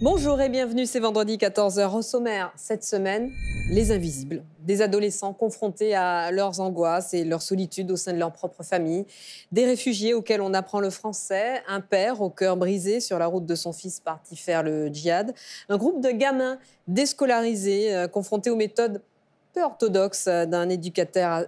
Bonjour et bienvenue, c'est vendredi 14 h au sommaire. Cette semaine, les invisibles. Des adolescents confrontés à leurs angoisses et leur solitude au sein de leur propre famille. Des réfugiés auxquels on apprend le français. Un père au cœur brisé sur la route de son fils parti faire le djihad. Un groupe de gamins déscolarisés confrontés aux méthodes peu orthodoxe d'un éducateur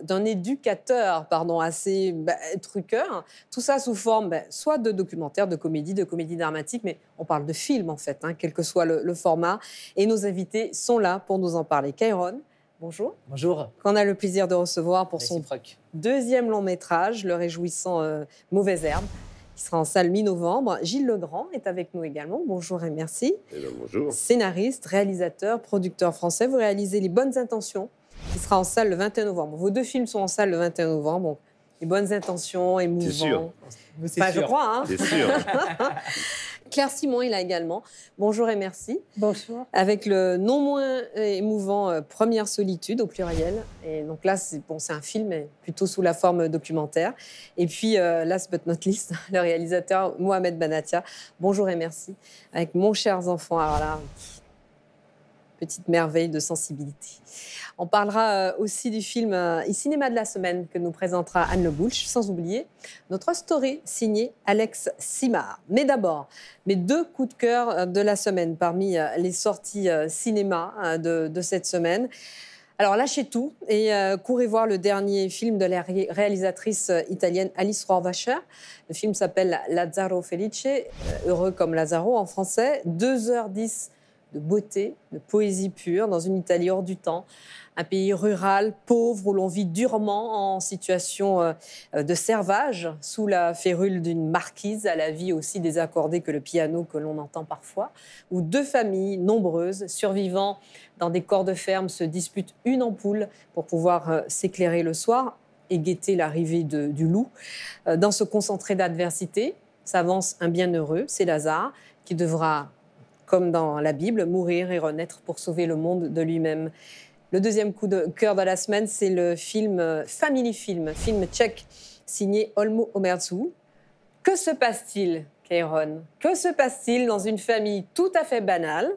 assez truqueur. Tout ça sous forme soit de documentaire, de comédie dramatique, mais on parle de film en fait, quel que soit le format. Et nos invités sont là pour nous en parler. Kairon, bonjour. Bonjour. Qu'on a le plaisir de recevoir pour son Réciproque. deuxième long métrage, le réjouissant Mauvaise Herbe, qui sera en salle mi-novembre. Gilles Legrand est avec nous également. Bonjour et merci. Bonjour. Scénariste, réalisateur, producteur français. Vous réalisez Les Bonnes Intentions, qui sera en salle le 21 novembre. Vos deux films sont en salle le 21 novembre. Donc, Les Bonnes Intentions, émouvant. C'est sûr. Je crois. C'est sûr. Claire Simon est là également. Bonjour et merci. Bonjour. Avec le non moins émouvant Première Solitude au pluriel. Et donc là, c'est un film, mais plutôt sous la forme documentaire. Et puis, last but not least, le réalisateur Mohamed Banatia. Bonjour et merci. Avec Mon chers enfants. Alors là, petite merveille de sensibilité. On parlera aussi du film Cinéma de la semaine que nous présentera Anne Le Boulch, sans oublier notre story signée Alex Simard. Mais d'abord, mes deux coups de cœur de la semaine parmi les sorties cinéma de cette semaine. Alors lâchez tout et courez voir le dernier film de la réalisatrice italienne Alice Rohrwacher. Le film s'appelle Lazzaro Felice, heureux comme Lazaro en français. 2h10 de beauté, de poésie pure, dans une Italie hors du temps, un pays rural, pauvre, où l'on vit durement en situation de servage, sous la férule d'une marquise, à la vie aussi désaccordée que le piano que l'on entend parfois, où deux familles nombreuses, survivant dans des corps de ferme, se disputent une ampoule pour pouvoir s'éclairer le soir et guetter l'arrivée du loup. Dans ce concentré d'adversité, s'avance un bienheureux, c'est Lazare, qui devra, comme dans la Bible, mourir et renaître pour sauver le monde de lui-même. Le deuxième coup de cœur de la semaine, c'est le film Family Film, film tchèque signé Olmo Omerzu. Que se passe-t-il, Kairon? Que se passe-t-il dans une famille tout à fait banale,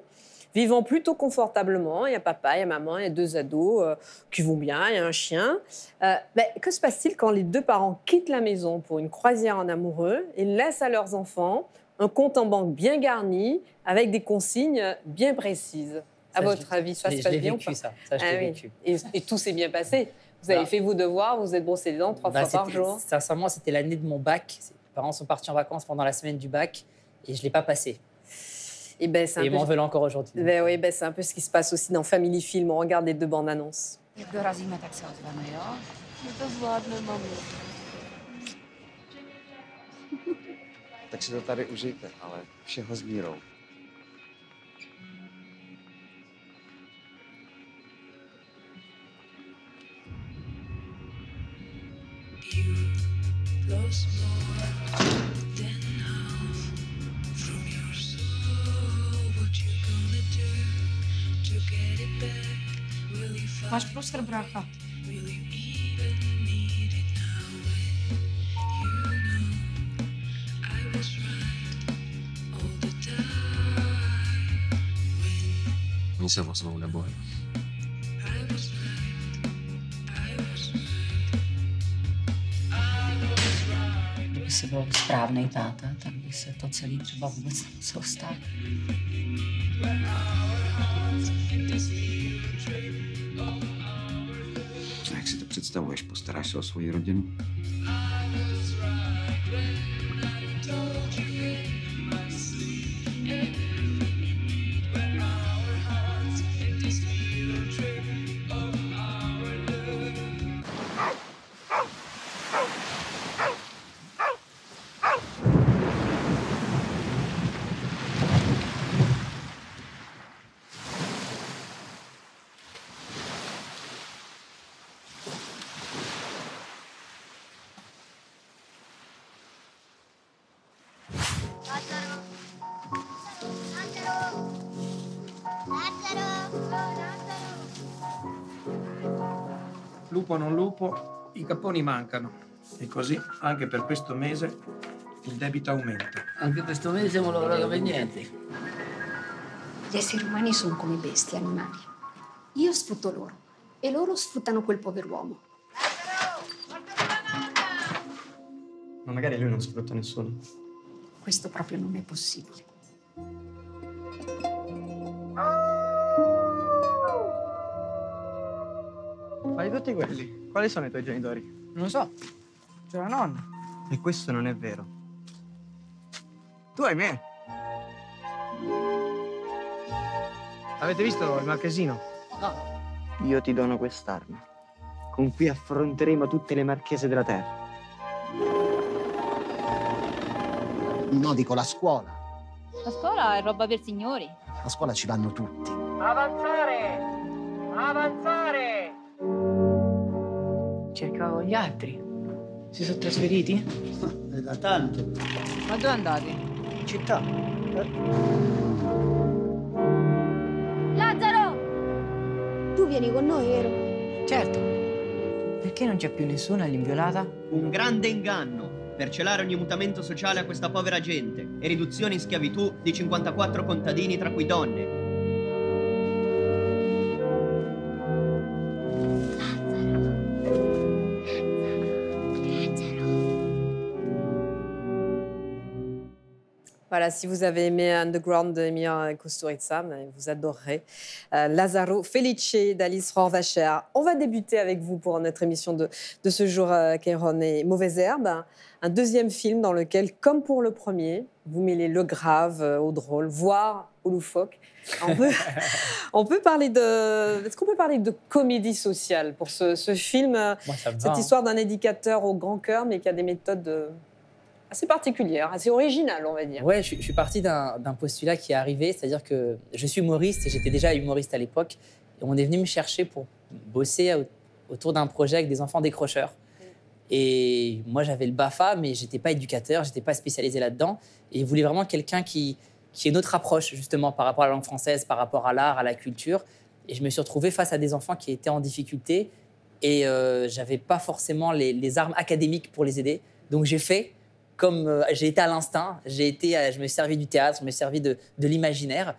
vivant plutôt confortablement? Il y a papa, il y a maman, il y a deux ados qui vont bien, il y a un chien. Mais que se passe-t-il quand les deux parents quittent la maison pour une croisière en amoureux et laissent à leurs enfants un compte en banque bien garni, avec des consignes bien précises? À votre avis, ça se passe bien ou pas? Ça je l'ai vécu. Et tout s'est bien passé. Vous avez fait vos devoirs, vous êtes brossé les dents 3 fois par jour. Sincèrement, c'était l'année de mon bac. Mes parents sont partis en vacances pendant la semaine du bac et je ne l'ai pas passé. Et ils m'en veulent encore aujourd'hui. Oui, c'est un peu ce qui se passe aussi dans Family Film. On regarde les deux bandes annonces. Jak dorazíme, tak se ozveme, jo? My to zvládne, mami. Tak si to tady užijte, ale všeho s mírou. Máš průser, brácha. Oni se ozvou, neboj. Kdyby jsi byl správnej táta, tak by se to celý třeba vůbec nemuselo stát. A jak si to představuješ? Postaráš se o svoji rodinu? Lupo non lupo, i capponi mancano. E così, anche per questo mese, il debito aumenta. Anche questo mese non ho lavorato per niente. Gli esseri umani sono come bestie, animali. Io sfrutto loro e loro sfruttano quel pover'uomo. Ma magari lui non sfrutta nessuno. Questo proprio non è possibile. Ma di tutti quelli, quali sono i tuoi genitori? Non lo so. C'è la nonna. E questo non è vero. Tu hai me. Avete visto il marchesino? No. Io ti dono quest'arma, con cui affronteremo tutte le marchese della terra. No, dico la scuola. La scuola è roba per signori. A scuola ci vanno tutti. Avanzare! Avanzare! Cercavo gli altri. Si sono trasferiti? È da tanto. Ma dove andate? In città. Lazzaro! Tu vieni con noi, vero? Certo. Perché non c'è più nessuno all'inviolata? Un grande inganno per celare ogni mutamento sociale a questa povera gente e riduzione in schiavitù di 54 contadini, tra cui donne. Voilà, si vous avez aimé Underground de Emir Kusturica, vous adorerez Lazzaro Felice d'Alice Rohrwacher. On va débuter avec vous pour notre émission de ce jour, Kéron et Mauvaises Herbes. Un deuxième film dans lequel, comme pour le premier, vous mêlez le grave au drôle, voire au loufoque. On peut parler de... Est-ce qu'on peut parler de comédie sociale pour ce film? Moi, ça me va, cette histoire d'un éducateur au grand cœur, mais qui a des méthodes... assez particulière, assez originale, on va dire. Ouais, je suis parti d'un postulat qui est arrivé, c'est-à-dire que je suis humoriste et j'étais déjà humoriste à l'époque. Et on est venu me chercher pour bosser autour d'un projet avec des enfants décrocheurs. Et moi, j'avais le BAFA, mais j'étais pas éducateur, j'étais pas spécialisé là-dedans. Et ils voulaient vraiment quelqu'un qui ait une autre approche, justement, par rapport à la langue française, par rapport à l'art, à la culture. Et je me suis retrouvé face à des enfants qui étaient en difficulté et j'avais pas forcément les armes académiques pour les aider. Donc j'ai fait comme j'ai été à l'instinct, je me suis servi du théâtre, je me suis servi de l'imaginaire.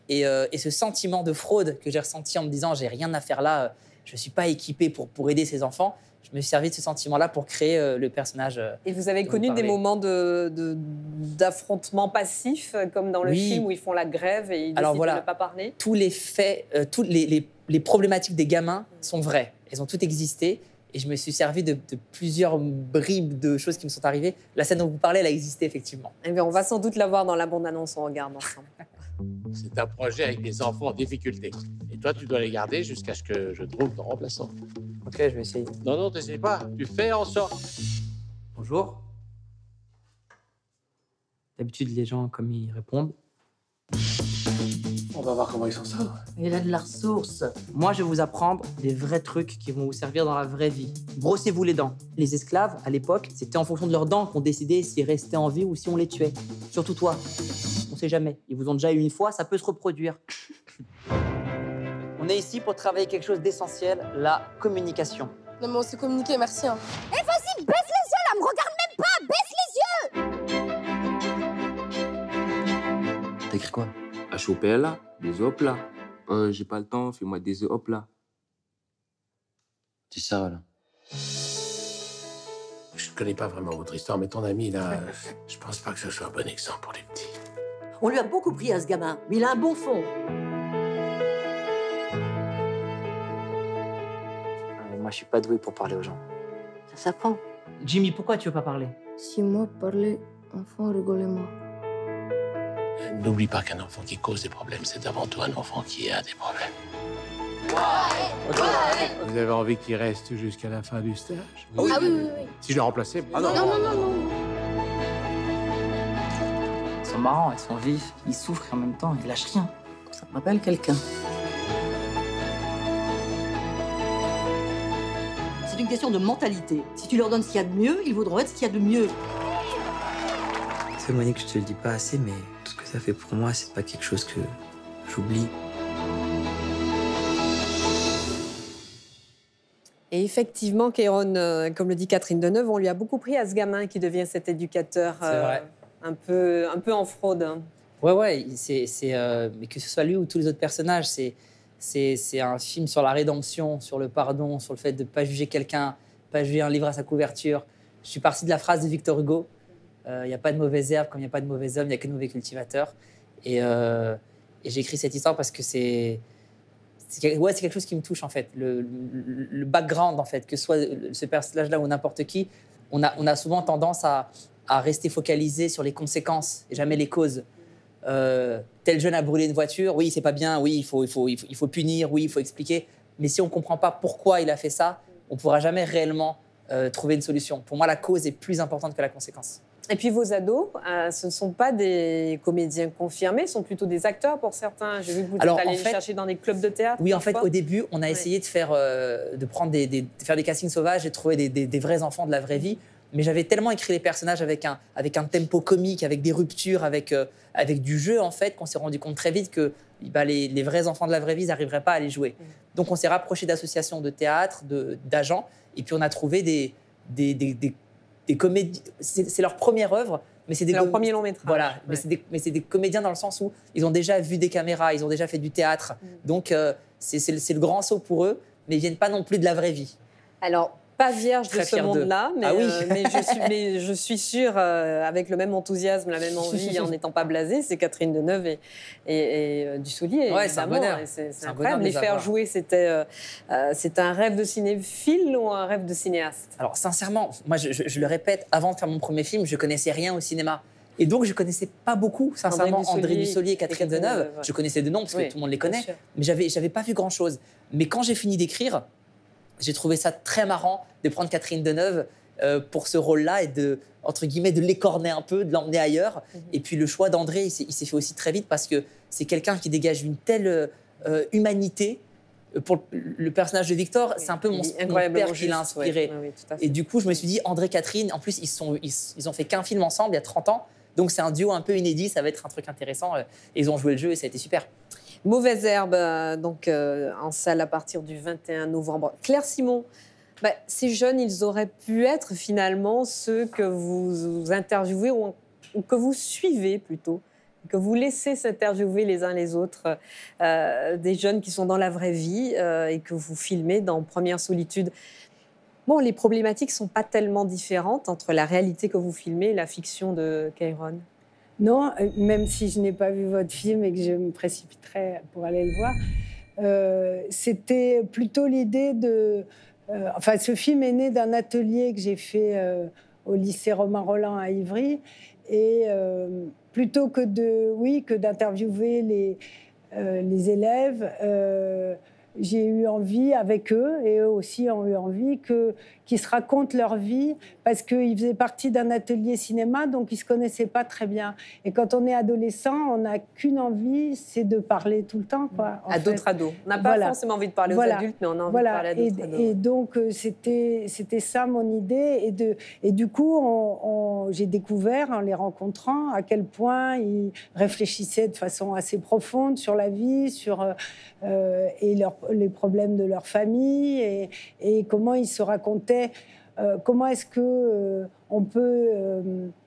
Et ce sentiment de fraude que j'ai ressenti en me disant j'ai rien à faire là, je ne suis pas équipé pour aider ces enfants, je me suis servi de ce sentiment-là pour créer le personnage. Et vous avez connu des moments d'affrontement passif, comme dans le film où ils font la grève et ils décident de ne pas parler? Tous les faits, toutes les problématiques des gamins sont vraies. Elles ont toutes existé. Et je me suis servi de plusieurs bribes de choses qui me sont arrivées. La scène dont vous parlez, elle a existé, effectivement. Eh bien, on va sans doute la voir dans la bande-annonce, on regarde ensemble. C'est un projet avec des enfants en difficulté. Et toi, tu dois les garder jusqu'à ce que je trouve ton remplaçant. Ok, je vais essayer. Non, t'essayes pas. Tu fais en sorte. Bonjour. D'habitude, les gens, comme ils répondent. On va voir comment ils s'en sortent. Il a de la ressource. Moi, je vais vous apprendre des vrais trucs qui vont vous servir dans la vraie vie. Brossez-vous les dents. Les esclaves, à l'époque, c'était en fonction de leurs dents qu'on décidait s'ils restaient en vie ou si on les tuait. Surtout toi. On sait jamais. Ils vous ont déjà eu une fois, ça peut se reproduire. On est ici pour travailler quelque chose d'essentiel, la communication. Non mais on s'est communiqué, merci. Hein. Eh vas-y, baisse les yeux là, me regarde même pas, baisse les yeux. T'as écrit quoi? H-O-P-L-A, des hop là. J'ai pas le temps, fais-moi des hop là. C'est ça, là. Je connais pas vraiment votre histoire, mais ton ami, là, je pense pas que ce soit un bon exemple pour les petits. On lui a beaucoup pris à ce gamin, mais il a un bon fond. Moi, je suis pas doué pour parler aux gens. Ça s'apprend. Jimmy, pourquoi tu veux pas parler? Si moi parlais, enfant rigolait moi. N'oublie pas qu'un enfant qui cause des problèmes, c'est avant tout un enfant qui a des problèmes. Vous avez envie qu'il reste jusqu'à la fin du stage? Ah oui, oui, oui. Si je le remplaçais? Ah non, non, non, non. Ils sont marrants, ils sont vifs, ils souffrent et en même temps, ils lâchent rien. Ça me rappelle quelqu'un. C'est une question de mentalité. Si tu leur donnes ce qu'il y a de mieux, ils voudront être ce qu'il y a de mieux. C'est Monique, je te le dis pas assez, mais tout ce que ça fait pour moi, c'est pas quelque chose que j'oublie. Et effectivement, Kéron, comme le dit Catherine Deneuve, on lui a beaucoup pris à ce gamin qui devient cet éducateur un peu en fraude. Ouais, mais que ce soit lui ou tous les autres personnages, c'est un film sur la rédemption, sur le pardon, sur le fait de ne pas juger quelqu'un, pas juger un livre à sa couverture. Je suis parti de la phrase de Victor Hugo, il n'y a pas de mauvaises herbes comme il n'y a pas de mauvais hommes, il n'y a que de mauvais cultivateurs. Et j'ai écrit cette histoire parce que c'est quelque chose qui me touche, en fait. Le background, en fait, que ce soit ce personnage-là ou n'importe qui, on a souvent tendance à rester focalisé sur les conséquences et jamais les causes. Tel jeune a brûlé une voiture, oui, c'est pas bien, oui, il faut punir, oui, il faut expliquer. Mais si on ne comprend pas pourquoi il a fait ça, on ne pourra jamais réellement trouver une solution. Pour moi, la cause est plus importante que la conséquence. Et puis vos ados, ce ne sont pas des comédiens confirmés, ce sont plutôt des acteurs pour certains. J'ai vu que vous êtes allés les chercher dans des clubs de théâtre. Oui, en fait, au début, on a essayé de faire des castings sauvages et de trouver des vrais enfants de la vraie vie. Mais j'avais tellement écrit les personnages avec un tempo comique, avec des ruptures, avec du jeu, en fait, qu'on s'est rendu compte très vite que les vrais enfants de la vraie vie, ils n'arriveraient pas à les jouer. Donc, on s'est rapproché d'associations de théâtre, d'agents, et puis on a trouvé des comédiens. C'est leur première œuvre, mais c'est leur premier long métrage. Voilà, mais c'est des comédiens dans le sens où ils ont déjà vu des caméras, ils ont déjà fait du théâtre. Donc, c'est le grand saut pour eux, mais ils ne viennent pas non plus de la vraie vie. Alors, pas vierge de ce monde-là, mais, oui. mais je suis sûre, avec le même enthousiasme, la même envie, en n'étant pas blasée, c'est Catherine Deneuve et Dussolier. Ouais, c'est un bonheur. C'est incroyable. Les faire jouer, c'était un rêve de cinéphile ou un rêve de cinéaste? Alors, sincèrement, moi, je le répète, avant de faire mon premier film, je ne connaissais rien au cinéma. Et donc, je ne connaissais pas beaucoup, sincèrement, André Dussolier et Catherine Deneuve. Je connaissais de noms, parce que tout le monde les connaît, mais je n'avais pas vu grand-chose. Mais quand j'ai fini d'écrire, j'ai trouvé ça très marrant de prendre Catherine Deneuve pour ce rôle-là et entre guillemets, de l'écorner un peu, de l'emmener ailleurs. Et puis le choix d'André, il s'est fait aussi très vite parce que c'est quelqu'un qui dégage une telle humanité. Pour le personnage de Victor, c'est un peu mon père qui l'a inspiré. Oui, et du coup, je me suis dit, André, Catherine, en plus, ils ont fait qu'un film ensemble il y a 30 ans. Donc c'est un duo un peu inédit, ça va être un truc intéressant. Et ils ont joué le jeu et ça a été super. Mauvaise herbe, en salle à partir du 21 novembre. Claire Simon, ces jeunes, ils auraient pu être finalement ceux que vous interviewez ou que vous suivez plutôt, que vous laissez s'interviewer les uns les autres, des jeunes qui sont dans la vraie vie et que vous filmez dans Première Solitude. Bon, les problématiques ne sont pas tellement différentes entre la réalité que vous filmez et la fiction de Kairon. Non, même si je n'ai pas vu votre film et que je me précipiterais pour aller le voir, c'était plutôt l'idée de... ce film est né d'un atelier que j'ai fait au lycée Romain Rolland à Ivry. Et plutôt que d'interviewer les élèves, j'ai eu envie avec eux, et eux aussi ont eu envie, qu'ils se racontent leur vie, parce qu'ils faisaient partie d'un atelier cinéma, donc ils ne se connaissaient pas très bien. Et quand on est adolescent, on n'a qu'une envie, c'est de parler tout le temps, quoi. À d'autres ados. On n'a pas forcément envie de parler aux adultes, mais on a envie de parler à d'autres ados. Et donc, c'était ça mon idée. Et du coup, j'ai découvert, en les rencontrant, à quel point ils réfléchissaient de façon assez profonde sur la vie, sur les problèmes de leur famille, et comment ils se racontaient. Comment est-ce qu'on peut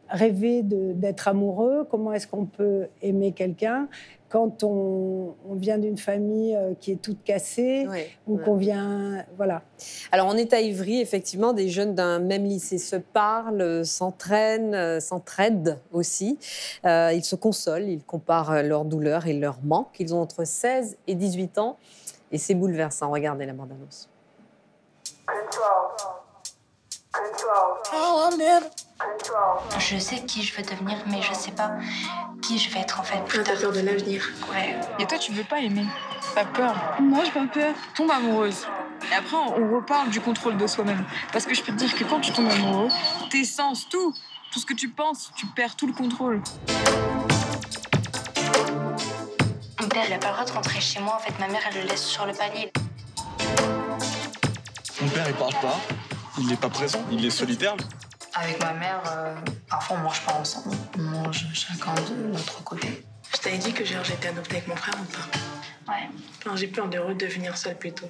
rêver d'être amoureux? Comment est-ce qu'on peut aimer quelqu'un quand on vient d'une famille qui est toute cassée, ou qu'on vient... Voilà. Alors, on est à Ivry, effectivement, des jeunes d'un même lycée se parlent, s'entraident aussi. Ils se consolent, ils comparent leurs douleurs et leurs manques. Ils ont entre 16 et 18 ans, et c'est bouleversant. Regardez la bande-annonce. Je sais qui je veux devenir, mais je sais pas qui je vais être en fait. T'as peur de l'avenir. Ouais. Et toi, tu veux pas aimer? T'as peur? Moi, j'ai pas peur. Tombe amoureuse. Et après, on reparle du contrôle de soi-même. Parce que je peux te dire que quand tu tombes amoureux, tes sens, tout ce que tu penses, tu perds tout le contrôle. Mon père, il a pas le droit de rentrer chez moi. En fait, ma mère, elle le laisse sur le palier. Mon père, il parle pas. Il n'est pas présent. Il est solitaire. Avec ma mère, parfois on mange pas ensemble. On mange chacun de notre côté. Je t'avais dit que j'étais adoptée avec mon frère ou pas? Ouais. Enfin, j'ai peur de redevenir seule plutôt.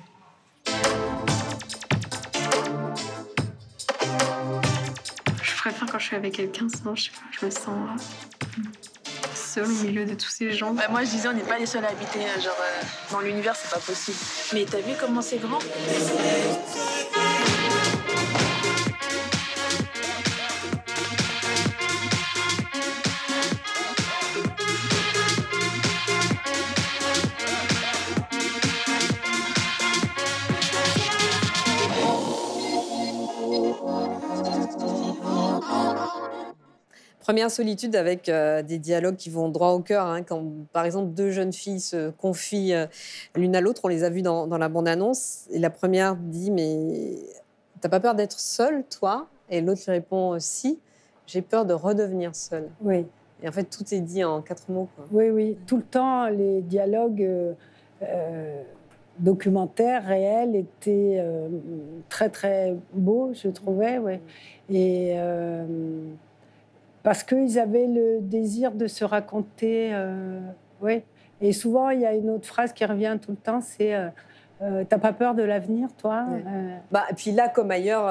Je préfère quand je suis avec quelqu'un, sinon je sais pas, je me sens seule au milieu de tous ces gens. Bah, moi, je disais, on n'est pas les seuls à habiter, dans l'univers, c'est pas possible. Mais t'as vu comment c'est grand? Première solitude avec des dialogues qui vont droit au cœur. Hein, quand, par exemple, deux jeunes filles se confient l'une à l'autre, on les a vues dans la bande-annonce, et la première dit « Mais t'as pas peur d'être seule, toi ?» Et l'autre lui répond « Si, j'ai peur de redevenir seule. » Oui. Et en fait, tout est dit en 4 mots. Quoi. Oui, oui. Tout le temps, les dialogues documentaires, réels, étaient très, très beaux, je trouvais. Ouais. Et... parce qu'ils avaient le désir de se raconter. Oui. Et souvent, il y a une autre phrase qui revient tout le temps, c'est t'as pas peur de l'avenir, toi? Ouais. Et puis là, comme ailleurs,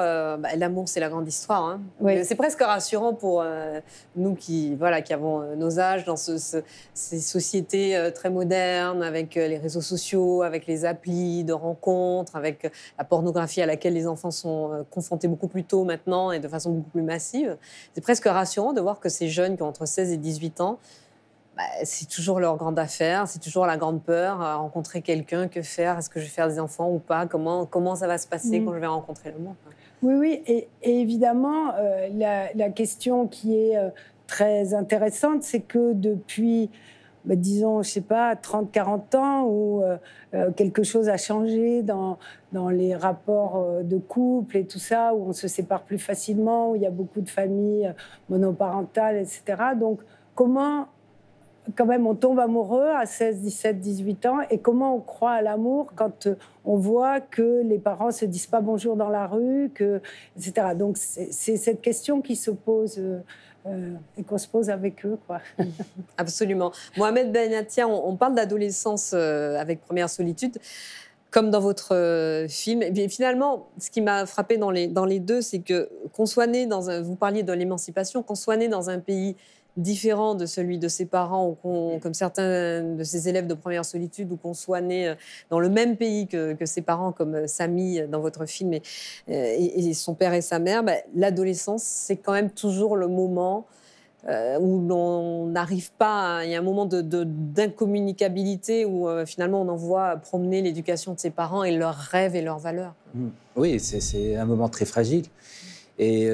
l'amour, c'est la grande histoire. Hein. Oui. C'est presque rassurant pour nous qui avons nos âges dans ces sociétés très modernes, avec les réseaux sociaux, avec les applis de rencontres, avec la pornographie à laquelle les enfants sont confrontés beaucoup plus tôt maintenant et de façon beaucoup plus massive. C'est presque rassurant de voir que ces jeunes qui ont entre 16 et 18 ans, c'est toujours leur grande affaire, c'est toujours la grande peur, rencontrer quelqu'un, que faire, est-ce que je vais faire des enfants ou pas, comment ça va se passer quand je vais rencontrer l'amour. Oui, oui, et évidemment, la question qui est très intéressante, c'est que depuis, disons, je sais pas, 30-40 ans, où quelque chose a changé dans les rapports de couple et tout ça, où on se sépare plus facilement, où il y a beaucoup de familles monoparentales, etc. Donc, comment... quand même, on tombe amoureux à 16, 17, 18 ans, et comment on croit à l'amour quand on voit que les parents se disent pas bonjour dans la rue, etc. Donc, c'est cette question qui se pose et qu'on se pose avec eux, quoi. Absolument. Mohamed Benattia, on parle d'adolescence avec Première solitude, comme dans votre film. Et finalement, ce qui m'a frappé dans les deux, c'est qu'on soit né vous parliez de l'émancipation, qu'on soit né dans un pays différent de celui de ses parents, ou comme certains de ses élèves de Première solitude, ou qu'on soit né dans le même pays que ses parents, comme Samy dans votre film, et son père et sa mère, l'adolescence, c'est quand même toujours le moment où l'on n'arrive pas... Il y a un moment d'incommunicabilité où finalement on envoie promener l'éducation de ses parents et leurs rêves et leurs valeurs. Oui, c'est un moment très fragile. Et...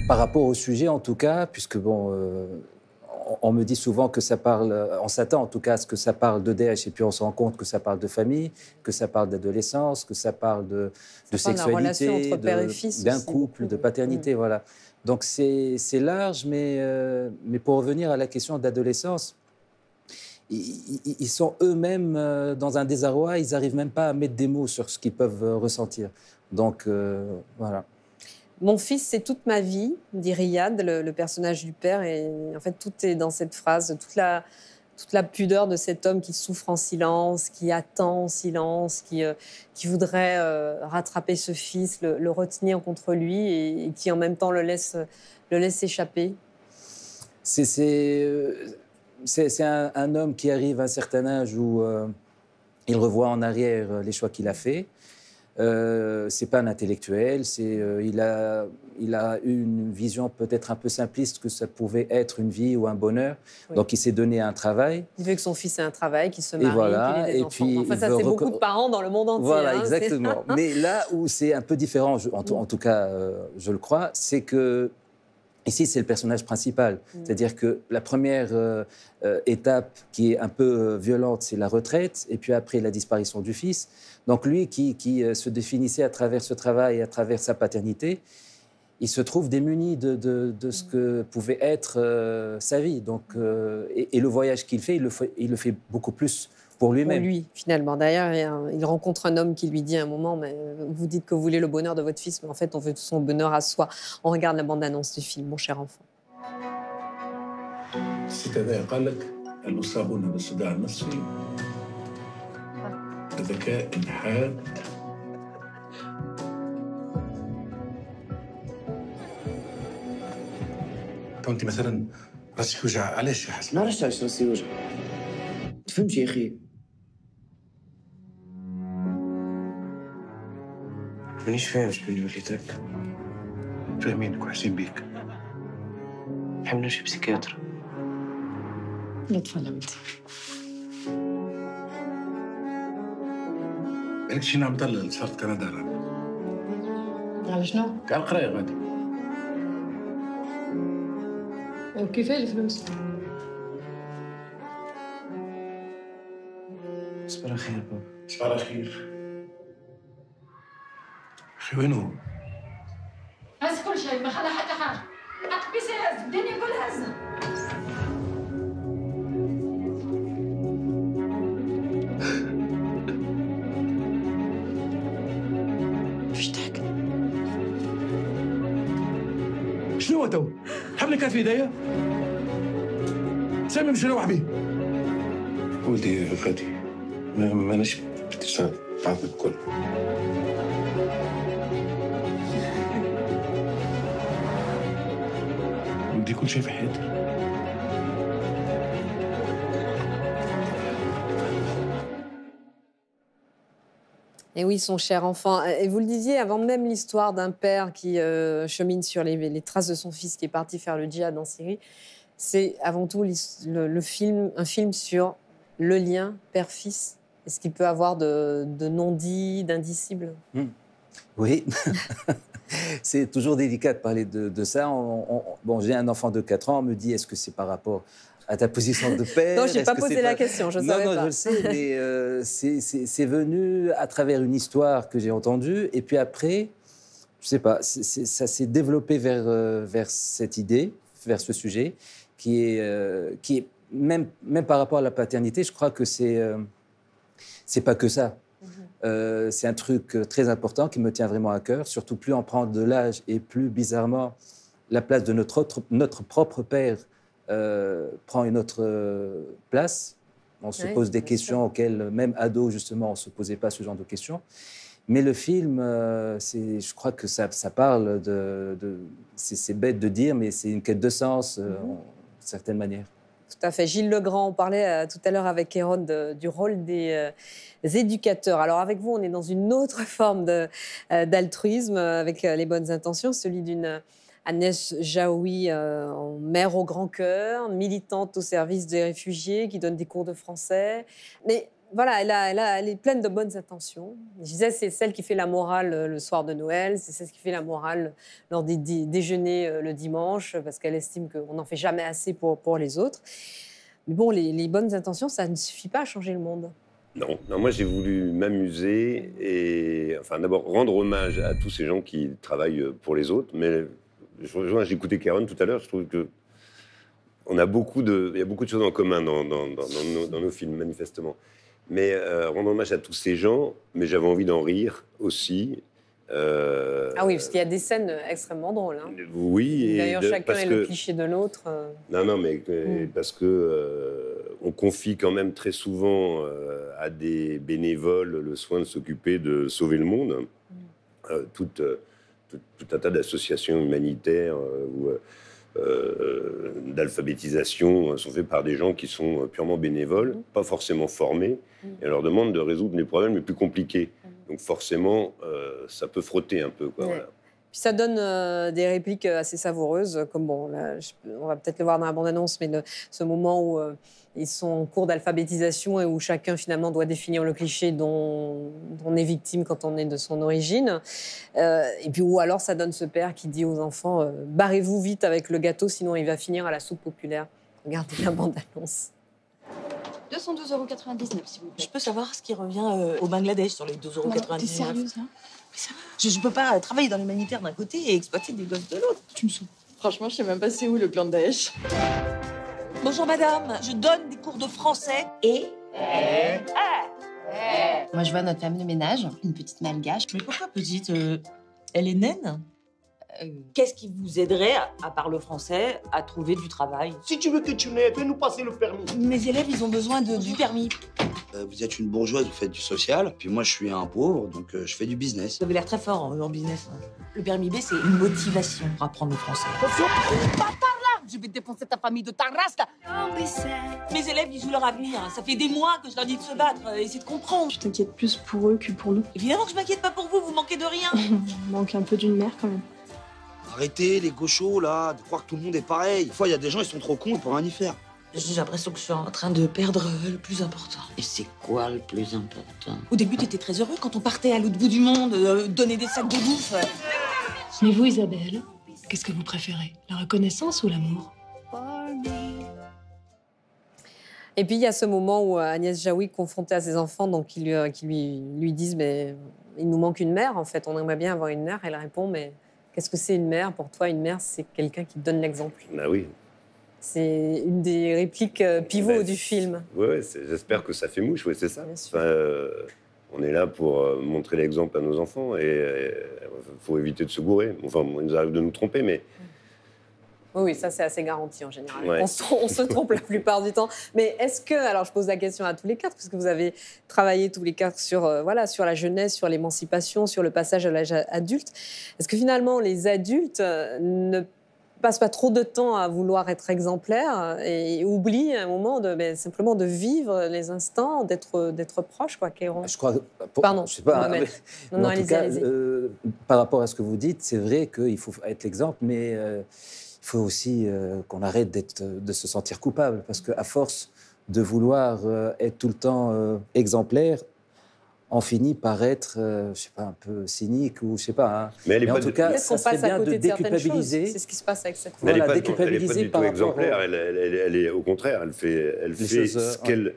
par rapport au sujet, en tout cas, puisque on me dit souvent que ça parle, on s'attend en tout cas à ce que ça parle d'EDH, et puis on se rend compte que ça parle de famille, que ça parle d'adolescence, que ça parle de sexualité, d'un couple, de paternité, voilà. Donc c'est large, mais pour revenir à la question de l'adolescence, ils sont eux-mêmes dans un désarroi, ils n'arrivent même pas à mettre des mots sur ce qu'ils peuvent ressentir. Donc voilà. Mon fils, c'est toute ma vie, dit Riyad, le personnage du père. Et en fait, tout est dans cette phrase, toute la pudeur de cet homme qui souffre en silence, qui attend en silence, qui voudrait rattraper ce fils, le retenir contre lui, et qui en même temps le laisse échapper. C'est un homme qui arrive à un certain âge où il revoit en arrière les choix qu'il a faits. C'est pas un intellectuel, il a eu une vision peut-être un peu simpliste que ça pouvait être une vie ou un bonheur. Oui. Donc il s'est donné un travail. Il veut que son fils ait un travail, qu'il se marie, voilà, qu'il ait des enfants. Enfin, ça, c'est beaucoup de parents dans le monde entier. Voilà, exactement. Mais là où c'est un peu différent, en tout cas, je le crois, c'est que ici, c'est le personnage principal. C'est-à-dire que la première étape qui est un peu violente, c'est la retraite, et puis après, la disparition du fils. Donc lui, qui se définissait à travers ce travail, à travers sa paternité, il se trouve démuni de ce que pouvait être sa vie. Donc, et le voyage qu'il fait, il le fait beaucoup plus pour lui-même. Pour lui, finalement. D'ailleurs, il rencontre un homme qui lui dit à un moment, mais vous dites que vous voulez le bonheur de votre fils, mais en fait, on veut tout son bonheur à soi. On regarde la bande-annonce du film, Mon cher enfant. انت مثلا راسي يوجع علاش يا حسن؟ ما عرفتش علاش راسي يوجع. تفهمش يا اخي. مانيش فاهم شكون اللي وليتك. فاهمينك وحاسين بيك. نحب نمشي بسيكاتر. لا تفضل ولدي. بالك شي نعم ضل صارت كندا رانا. على شنو؟ كاع القرايه غادي. وكيفاه الفلوس؟ صبر خير بابا. صباح الخير. اخي وين هو؟ هز كل شيء ما خلى حتى حاجه. حتبيسي هز الدنيا كلها هزه. ايش تحكي؟ شنو تو؟ حبلي كان في ايديا؟ سامي مش نروح بيه. ولدي غادي ماناش بديت نعطيك الكل. ولدي كل شيء في حياتي. Et oui, son cher enfant. Et vous le disiez, avant même l'histoire d'un père qui chemine sur les traces de son fils qui est parti faire le djihad en Syrie, c'est avant tout un film sur le lien père-fils et ce qu'il peut avoir de non-dit, d'indicible. Oui, c'est toujours délicat de parler de ça. Bon, j'ai un enfant de 4 ans, on me dit, est-ce que c'est par rapport à ta position de père? Non, je n'ai pas posé la question, je ne savais pas. Non, je le sais, mais c'est venu à travers une histoire que j'ai entendue. Et puis après, je ne sais pas, ça s'est développé vers cette idée, vers ce sujet, qui est même par rapport à la paternité, je crois que c'est pas que ça. C'est un truc très important qui me tient vraiment à cœur, surtout plus on prend de l'âge et plus bizarrement la place de notre propre père prend une autre place. On se pose des questions auxquelles, même ado, justement, on ne se posait pas ce genre de questions. Mais le film, je crois que ça parle c'est bête de dire, mais c'est une quête de sens, d'une certaine manière. Tout à fait. Gilles Legrand, on parlait tout à l'heure avec Hérode du rôle des éducateurs. Alors avec vous, on est dans une autre forme d'altruisme, avec les bonnes intentions, celui d'une Agnès Jaoui, mère au grand cœur, militante au service des réfugiés, qui donne des cours de français. Mais voilà, elle est pleine de bonnes intentions. Je disais, c'est celle qui fait la morale le soir de Noël, c'est celle qui fait la morale lors des déjeuners le dimanche, parce qu'elle estime qu'on n'en fait jamais assez pour les autres. Mais bon, les bonnes intentions, ça ne suffit pas à changer le monde. Non, moi j'ai voulu m'amuser et enfin d'abord rendre hommage à tous ces gens qui travaillent pour les autres. Mais j'ai écouté Karen tout à l'heure, je trouve que il y a beaucoup de choses en commun dans nos films, manifestement. Mais rendre hommage à tous ces gens, mais j'avais envie d'en rire aussi. Ah oui, parce qu'il y a des scènes extrêmement drôles. Hein. Oui. D'ailleurs, chacun est le cliché de l'autre. Non, mais parce que on confie quand même très souvent à des bénévoles le soin de s'occuper de sauver le monde. Tout un tas d'associations humanitaires ou d'alphabétisation sont faits par des gens qui sont purement bénévoles, pas forcément formés, et on leur demande de résoudre les problèmes les plus compliqués. Donc forcément, ça peut frotter un peu, quoi. Ouais. Voilà. Puis ça donne des répliques assez savoureuses, comme bon, là, on va peut-être le voir dans la bande-annonce, mais ce moment où ils sont en cours d'alphabétisation et où chacun finalement doit définir le cliché dont on est victime quand on est de son origine. Et puis ou alors ça donne ce père qui dit aux enfants barrez-vous vite avec le gâteau, sinon il va finir à la soupe populaire. Regardez la bande-annonce. 212,99 €, s'il vous plaît. Je peux savoir ce qui revient au Bangladesh sur les 12,99 €? T'es sérieuse, là? Mais ça va. Je peux pas travailler dans l'humanitaire d'un côté et exploiter des gosses de l'autre. Tu me saoules. Franchement, je sais même pas c'est où le plan de Daesh. Bonjour madame, je donne des cours de français et... Moi, je vois notre femme de ménage, une petite malgache. Mais pourquoi petite elle est naine? Qu'est-ce qui vous aiderait, à part le français, à trouver du travail? Si tu veux que tu n'aies, fais-nous passer le permis. Mes élèves, ils ont besoin du permis. Vous êtes une bourgeoise, vous faites du social, puis moi je suis un pauvre, donc je fais du business. Vous avez l'air très fort en business. Le permis B, c'est une motivation pour apprendre le français. Pas par là, Je vais défoncer ta famille de ta race, là. Mes élèves, ils jouent leur avenir. Ça fait des mois que je leur dis de se battre. Essayez de comprendre. Je t'inquiète plus pour eux que pour nous. Évidemment que je m'inquiète pas pour vous, vous manquez de rien. On manque un peu d'une mère quand même. Arrêtez les gauchos, là, de croire que tout le monde est pareil. Des fois, il y a des gens, ils sont trop cons pour rien y faire. J'ai l'impression que je suis en train de perdre le plus important. Et c'est quoi le plus important? Au début, t'étais très heureux quand on partait à l'autre bout du monde, donner des sacs de bouffe. Mais vous, Isabelle, qu'est-ce que vous préférez? La reconnaissance ou l'amour? Et puis il y a ce moment où Agnès Jaoui, confrontée à ses enfants, donc qui lui disent mais il nous manque une mère en fait, on aimerait bien avoir une mère. Elle répond mais qu'est-ce que c'est une mère? Pour toi, une mère, c'est quelqu'un qui te donne l'exemple. Bah oui. C'est une des répliques pivots du film. Ouais, j'espère que ça fait mouche, ouais, c'est ça. Enfin, on est là pour montrer l'exemple à nos enfants et il faut éviter de se gourer. Enfin, il nous arrive de nous tromper, mais... Oui, ça c'est assez garanti en général. Ouais. On se trompe la plupart du temps. Mais est-ce que, alors je pose la question à tous les quatre, puisque vous avez travaillé tous les quatre sur, sur la jeunesse, sur l'émancipation, sur le passage à l'âge adulte, est-ce que finalement les adultes ne passent pas trop de temps à vouloir être exemplaires et oublient à un moment simplement de vivre les instants, d'être proches, quoi, Kéron? Je crois. Pardon. Je sais pas. Mais en allez-y, tout cas, allez-y. par rapport à ce que vous dites, c'est vrai qu'il faut être l'exemple, mais il faut aussi qu'on arrête de se sentir coupable, parce qu'à force de vouloir être tout le temps exemplaire, on finit par être, je sais pas, un peu cynique ou je sais pas. Hein. Mais en tout cas, ça serait bien de déculpabiliser. C'est ce qui ce qui se passe avec cette Mais fois. elle n'est déculpabiliser pas par du tout rapport exemplaire. Elle est au contraire, elle fait ce qu'elle...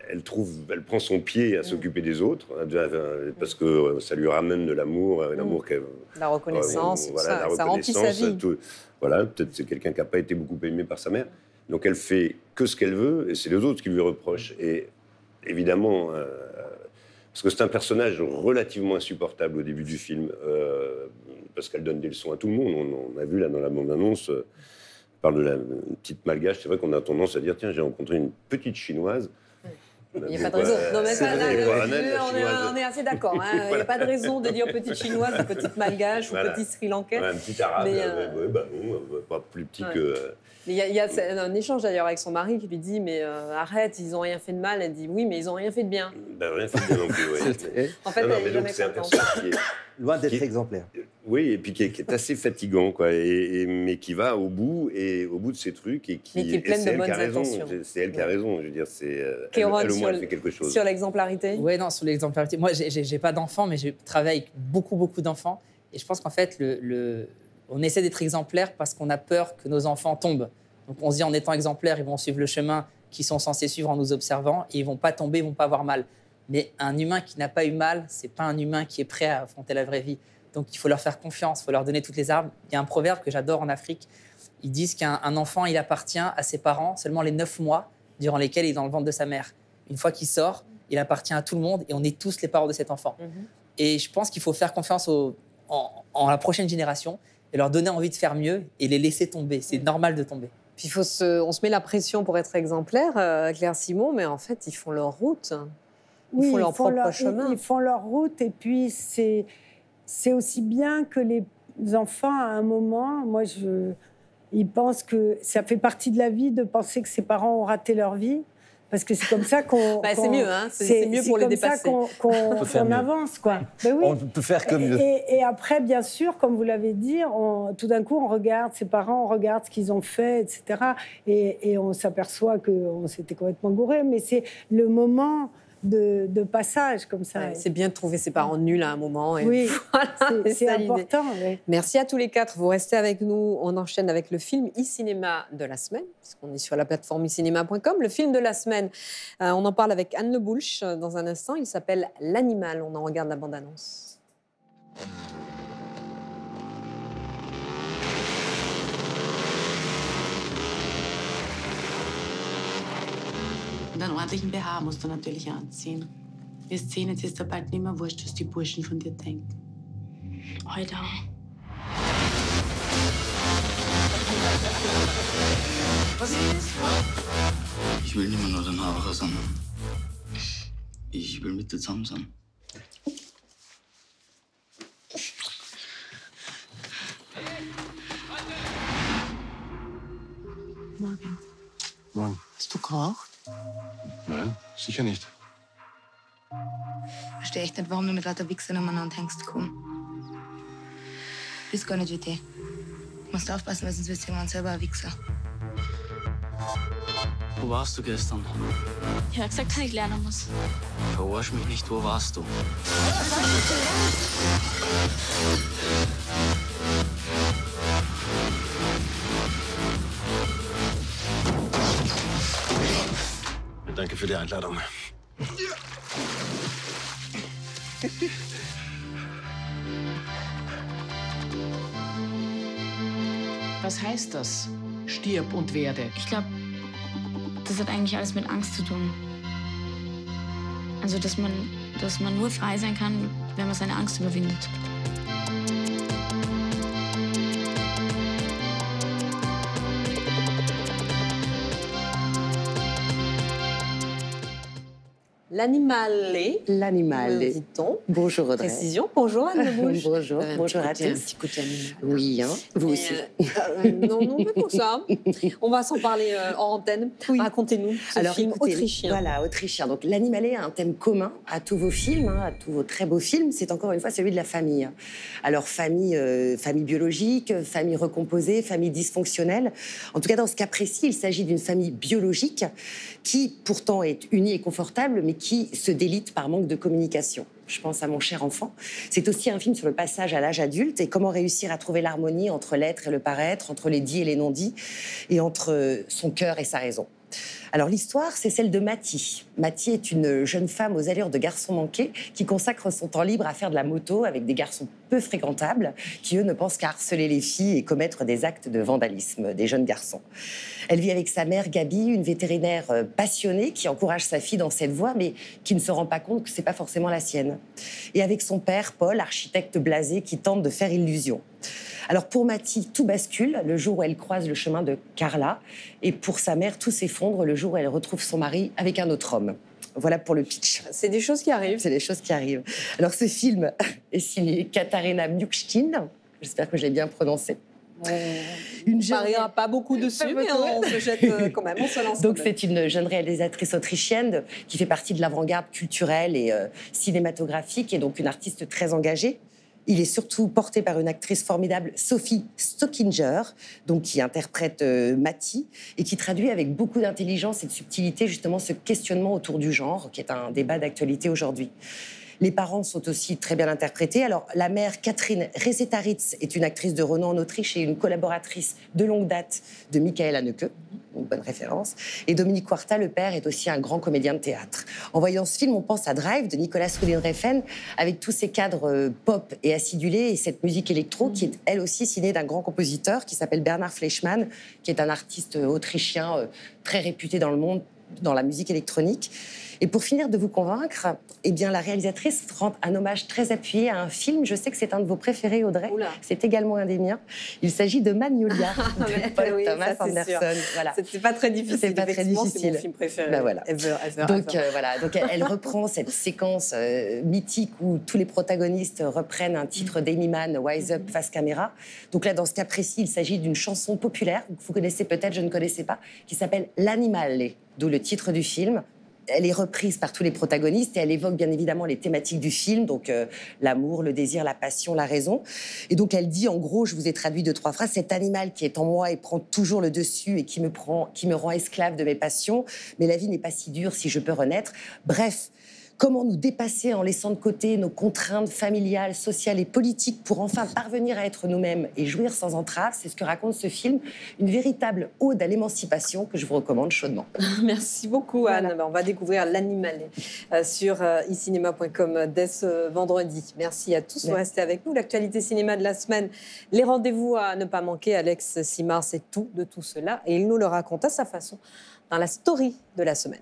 Elle prend son pied à s'occuper des autres, parce que ça lui ramène de l'amour, l'amour qu'elle... La reconnaissance, voilà, ça remplit sa vie. Tout, voilà, peut-être c'est quelqu'un qui n'a pas été beaucoup aimé par sa mère. Donc elle fait que ce qu'elle veut, et c'est les autres qui lui reprochent. Et évidemment, parce que c'est un personnage relativement insupportable au début du film, parce qu'elle donne des leçons à tout le monde. On a vu là dans la bande-annonce, elle parle de la petite malgache. C'est vrai qu'on a tendance à dire, tiens, j'ai rencontré une petite chinoise. Il n'y a pas de raison. Non, mais on est assez d'accord. Il n'y a pas de raison de dire petite chinoise, ou petite malgache, ou petit sri-lankais. Un petit arabe, pas plus petit que... Il y a un échange d'ailleurs avec son mari qui lui dit mais arrête, ils n'ont rien fait de mal. Elle dit oui, mais ils n'ont rien fait de bien. Rien fait de bien non plus, oui. En fait, mais donc c'est un personnage qui est... Loin d'être exemplaire. Oui, et puis qui est assez fatigant, quoi, mais qui va au bout de ses trucs et qui est pleine de bonnes intentions. C'est elle qui a raison, je veux dire, Kéron, elle au moins elle fait quelque chose. Sur l'exemplarité. Oui, non, sur l'exemplarité. Moi, j'ai pas d'enfants, mais je travaille avec beaucoup d'enfants, et je pense qu'en fait, on essaie d'être exemplaire parce qu'on a peur que nos enfants tombent. Donc on se dit en étant exemplaire, ils vont suivre le chemin qu'ils sont censés suivre en nous observant, et ils vont pas tomber, ils vont pas avoir mal. Mais un humain qui n'a pas eu mal, c'est pas un humain qui est prêt à affronter la vraie vie. Donc il faut leur faire confiance, il faut leur donner toutes les armes. Il y a un proverbe que j'adore en Afrique. Ils disent qu'un enfant, il appartient à ses parents seulement les 9 mois durant lesquels il est dans le ventre de sa mère. Une fois qu'il sort, il appartient à tout le monde et on est tous les parents de cet enfant. Et je pense qu'il faut faire confiance en la prochaine génération et leur donner envie de faire mieux et les laisser tomber. C'est normal de tomber. Puis on se met la pression pour être exemplaire, Claire Simon, mais en fait, ils font leur route. Ils font leur propre chemin. Ils font leur route et puis c'est aussi bien que les enfants, à un moment, ils pensent que ça fait partie de la vie de penser que ses parents ont raté leur vie. Parce que c'est comme ça qu'on... c'est mieux, hein. C'est mieux pour les dépasser. C'est comme ça qu'on avance, quoi. Ben oui. On peut faire que mieux. Et après, bien sûr, comme vous l'avez dit, tout d'un coup, on regarde ses parents, on regarde ce qu'ils ont fait, etc. Et on s'aperçoit qu'on s'était complètement gouré. Mais c'est le moment de passage, comme ça. Ouais, c'est bien de trouver ses parents nuls à un moment. Et oui, voilà, c'est important. Oui. Merci à tous les quatre. Vous restez avec nous. On enchaîne avec le film e-cinéma de la semaine, puisqu'on est sur la plateforme e-cinéma.com. Le film de la semaine, on en parle avec Anne Le Boulch dans un instant. Il s'appelle L'Animal. On en regarde la bande-annonce. Dann warte ich ein BH, musst du natürlich anziehen. Wir sehen, jetzt ist der bald nicht mehr wurscht, was die Burschen von dir denken. Alter. Was ist? Ich will nicht mehr nur den Haare, sondern ich will mit dir zusammen sein. geraucht? Nein, sicher nicht. Ich verstehe echt nicht, warum du mit lauter Wichsern umeinander hängst, komm. Ist gar nicht wie die. Du musst aufpassen, weil sonst wirst du irgendwann selber ein Wichser. Wo warst du gestern? Ich habe gesagt, dass ich lernen muss. Verarsch mich nicht, wo warst du? Danke für die Einladung. Was heißt das? Stirb und werde. Ich glaube, das hat eigentlich alles mit Angst zu tun. Also, dass man nur frei sein kann, wenn man seine Angst überwindet. L'animale. L'animale. Dit-on. Bonjour Audrey. Précision. Bonjour Anne Lebouche. Bonjour. Bonjour à Un tous. petit côté animal. Oui, hein, vous aussi. Non, pas pour ça. On va s'en parler en antenne. Oui. Racontez-nous ce film écoutez, autrichien. Voilà, autrichien. Donc l'animale a un thème commun à tous vos films, à tous vos très beaux films. C'est encore une fois celui de la famille. Alors famille biologique, famille recomposée, famille dysfonctionnelle. En tout cas, dans ce cas précis, il s'agit d'une famille biologique qui pourtant est unie et confortable, mais qui se délite par manque de communication. Je pense à Mon cher enfant. C'est aussi un film sur le passage à l'âge adulte et comment réussir à trouver l'harmonie entre l'être et le paraître, entre les dits et les non-dits, et entre son cœur et sa raison. Alors l'histoire, c'est celle de Mathie. Mathie est une jeune femme aux allures de garçon manqué qui consacre son temps libre à faire de la moto avec des garçons peu fréquentables qui, eux, ne pensent qu'à harceler les filles et commettre des actes de vandalisme des jeunes garçons. Elle vit avec sa mère, Gabi, une vétérinaire passionnée qui encourage sa fille dans cette voie, mais qui ne se rend pas compte que c'est pas forcément la sienne. Et avec son père, Paul, architecte blasé, qui tente de faire illusion. Alors pour Mathie, tout bascule le jour où elle croise le chemin de Carla. Et pour sa mère, tout s'effondre le jour où elle retrouve son mari avec un autre homme. Voilà pour le pitch. C'est des choses qui arrivent. C'est des choses qui arrivent. Alors ce film est signé Katarina Mniuchtin. J'espère que je l'ai bien prononcé. Une jeune... pariera pas beaucoup dessus, mais on se jette quand même, on se lance. Donc c'est une jeune réalisatrice autrichienne qui fait partie de l'avant-garde culturelle et cinématographique, et donc une artiste très engagée. Il est surtout porté par une actrice formidable, Sophie Stockinger, donc qui interprète Mathie et qui traduit avec beaucoup d'intelligence et de subtilité justement ce questionnement autour du genre, qui est un débat d'actualité aujourd'hui. Les parents sont aussi très bien interprétés. Alors, la mère, Catherine Resetaritz, est une actrice de renom en Autriche et une collaboratrice de longue date de Michael Haneke, une bonne référence. Et Dominique Quarta, le père, est aussi un grand comédien de théâtre. En voyant ce film, on pense à Drive de Nicolas Winding Refn, avec tous ces cadres pop et acidulés et cette musique électro qui est elle aussi signée d'un grand compositeur qui s'appelle Bernard Fleischmann, qui est un artiste autrichien très réputé dans le monde dans la musique électronique. Et pour finir de vous convaincre, eh bien, la réalisatrice rend un hommage très appuyé à un film. Je sais que c'est un de vos préférés, Audrey. C'est également un des miens. Il s'agit de Magnolia, de Paul Thomas Anderson. Voilà. C'est pas très difficile. C'est pas très difficile. C'est mon film préféré. Ben voilà. Ever. Voilà. Donc elle reprend cette séquence mythique où tous les protagonistes reprennent un titre d'Amy Mann, Wise Up, Face Caméra. Donc là, dans ce cas précis, il s'agit d'une chanson populaire que vous connaissez peut-être, je ne connaissais pas, qui s'appelle L'Animale, d'où le titre du film. Elle est reprise par tous les protagonistes et elle évoque bien évidemment les thématiques du film, donc l'amour, le désir, la passion, la raison. Et donc elle dit, en gros, je vous ai traduit 2-3 phrases, cet animal qui est en moi et prend toujours le dessus et qui me rend esclave de mes passions, mais la vie n'est pas si dure si je peux renaître. Bref, comment nous dépasser en laissant de côté nos contraintes familiales, sociales et politiques pour enfin parvenir à être nous-mêmes et jouir sans entrave, c'est ce que raconte ce film, une véritable ode à l'émancipation que je vous recommande chaudement. Merci beaucoup Anne. Voilà. On va découvrir L'Animale sur icinema.com dès ce vendredi. Merci à tous de rester avec nous. L'actualité cinéma de la semaine, les rendez-vous à ne pas manquer. Alex Simard sait tout de tout cela et il nous le raconte à sa façon dans la story de la semaine.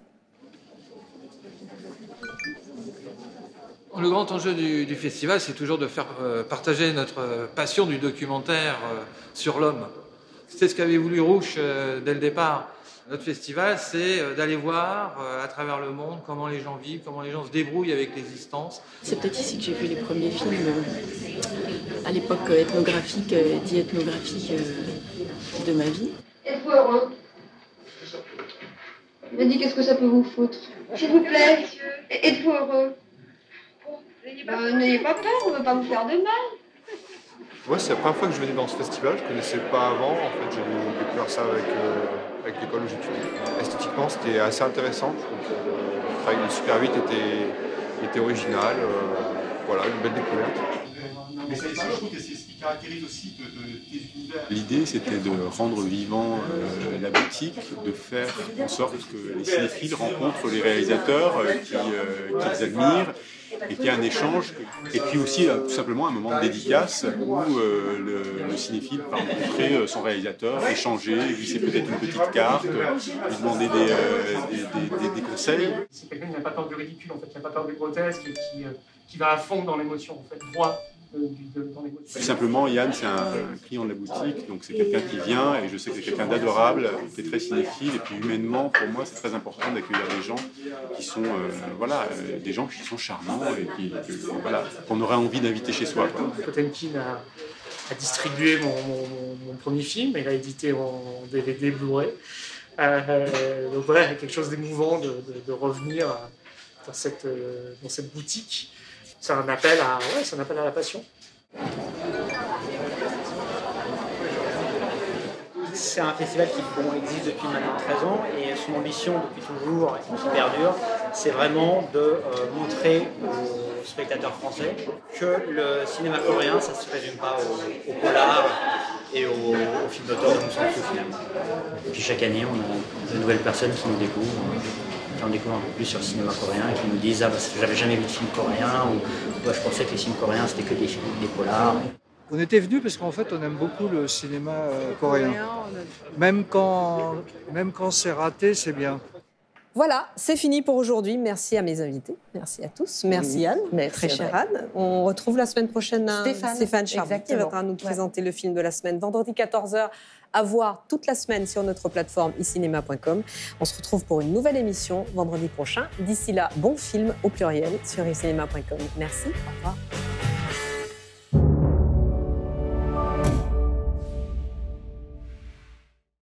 Le grand enjeu du festival, c'est toujours de faire partager notre passion du documentaire sur l'homme. C'est ce qu'avait voulu Rouch dès le départ. Notre festival, c'est d'aller voir à travers le monde comment les gens vivent, comment les gens se débrouillent avec l'existence. C'est peut-être ici que j'ai vu les premiers films, à l'époque ethnographique, dit ethnographique de ma vie. Êtes-vous heureux? Il m'a dit qu'est-ce que ça peut vous foutre. S'il vous plaît, êtes-vous heureux? N'ayez pas peur, on ne veut pas vous faire de mal. Moi, c'est la première fois que je venais dans ce festival. Je ne connaissais pas avant. En fait, j'ai découvert ça avec l'école où j'étudie. Esthétiquement, c'était assez intéressant. Le travail de Super 8 était original. Voilà, une belle découverte. Mais ça, je trouve que c'est ce qui caractérise aussi tes univers. L'idée, c'était de rendre vivant la boutique, de faire en sorte que les cinéphiles rencontrent les réalisateurs qu'ils admirent et qu'il y ait un échange. Et puis aussi, tout simplement, un moment de dédicace où le cinéphile va rencontrer son réalisateur, échanger, glisser peut-être une petite carte, lui demander des conseils. C'est quelqu'un qui n'a pas peur du ridicule, en fait, qui n'a pas peur du grotesque et qui va à fond dans l'émotion, en fait, droit. Tout simplement, Yann, c'est un client de la boutique, donc c'est quelqu'un qui vient, et je sais que c'est quelqu'un d'adorable, qui est très cinéphile, et puis humainement, pour moi, c'est très important d'accueillir des gens qui sont, des gens qui sont charmants et qu'on aurait envie d'inviter chez soi. Potemkin a distribué mon premier film, il a édité en DVD Blu-ray. Donc voilà, il y a quelque chose d'émouvant de revenir dans cette boutique. C'est un appel à la passion. C'est un festival qui existe depuis maintenant 13 ans et son ambition depuis toujours et qui perdure, c'est vraiment de montrer aux spectateurs français que le cinéma coréen, ça ne se résume pas au polar et au film d'auteur de Bong Joon-ho finalement. Et puis chaque année, on a de nouvelles personnes qui nous découvrent. Qui en découvrent un peu plus sur le cinéma coréen et qui nous disent j'avais jamais vu de film coréen ou je pensais que les films coréens c'était que des polars. On était venus parce qu'en fait on aime beaucoup le cinéma coréen. Même quand c'est raté, c'est bien. Voilà, c'est fini pour aujourd'hui. Merci à mes invités. Merci à tous. Merci Anne, très chère Anne. On retrouve la semaine prochaine Stéphane Charbit qui va nous présenter le film de la semaine. Vendredi 14h, à voir toute la semaine sur notre plateforme icinema.com. On se retrouve pour une nouvelle émission vendredi prochain. D'ici là, bon film au pluriel sur icinema.com. Merci, au revoir.